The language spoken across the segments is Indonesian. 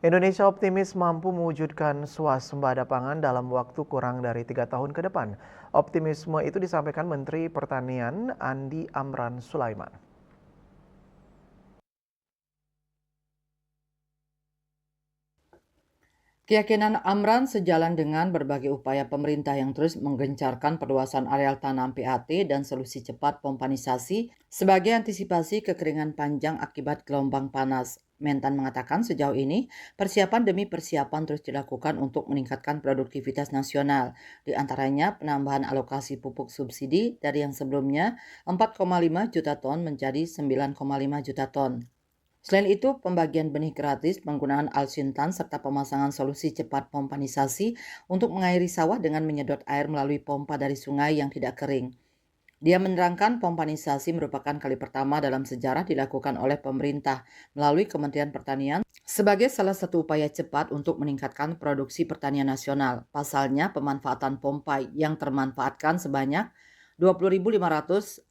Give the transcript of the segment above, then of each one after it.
Indonesia optimis mampu mewujudkan swasembada pangan dalam waktu kurang dari 3 tahun ke depan. Optimisme itu disampaikan Menteri Pertanian Andi Amran Sulaiman. Keyakinan Amran sejalan dengan berbagai upaya pemerintah yang terus menggencarkan perluasan areal tanam PAT dan solusi cepat pompanisasi sebagai antisipasi kekeringan panjang akibat gelombang panas. Mentan mengatakan sejauh ini persiapan demi persiapan terus dilakukan untuk meningkatkan produktivitas nasional. Di antaranya penambahan alokasi pupuk subsidi dari yang sebelumnya 4,5 juta ton menjadi 9,5 juta ton. Selain itu, pembagian benih gratis, penggunaan alsintan, serta pemasangan solusi cepat pompanisasi untuk mengairi sawah dengan menyedot air melalui pompa dari sungai yang tidak kering. Dia menerangkan pompanisasi merupakan kali pertama dalam sejarah dilakukan oleh pemerintah melalui Kementerian Pertanian sebagai salah satu upaya cepat untuk meningkatkan produksi pertanian nasional. Pasalnya, pemanfaatan pompa yang termanfaatkan sebanyak 20.559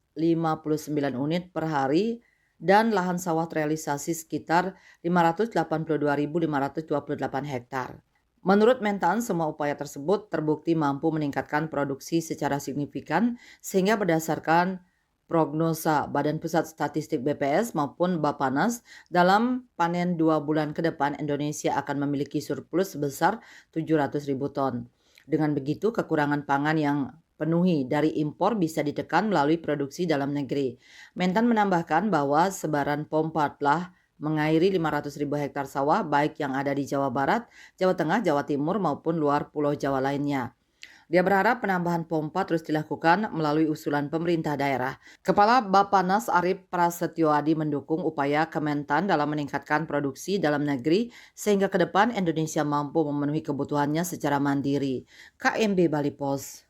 unit per hari dan lahan sawah terrealisasi sekitar 582.528 hektar. Menurut Mentan, semua upaya tersebut terbukti mampu meningkatkan produksi secara signifikan sehingga berdasarkan prognosa Badan Pusat Statistik BPS maupun Bappenas, dalam panen 2 bulan ke depan Indonesia akan memiliki surplus sebesar 700.000 ton. Dengan begitu, kekurangan pangan yang penuhi dari impor bisa ditekan melalui produksi dalam negeri. Mentan menambahkan bahwa sebaran pompa telah mengairi 500.000 hektar sawah baik yang ada di Jawa Barat, Jawa Tengah, Jawa Timur maupun luar Pulau Jawa lainnya. Dia berharap penambahan pompa terus dilakukan melalui usulan pemerintah daerah. Kepala Bappenas Arief Prasetyoadi mendukung upaya Kementan dalam meningkatkan produksi dalam negeri sehingga ke depan Indonesia mampu memenuhi kebutuhannya secara mandiri. KMB Bali Pos.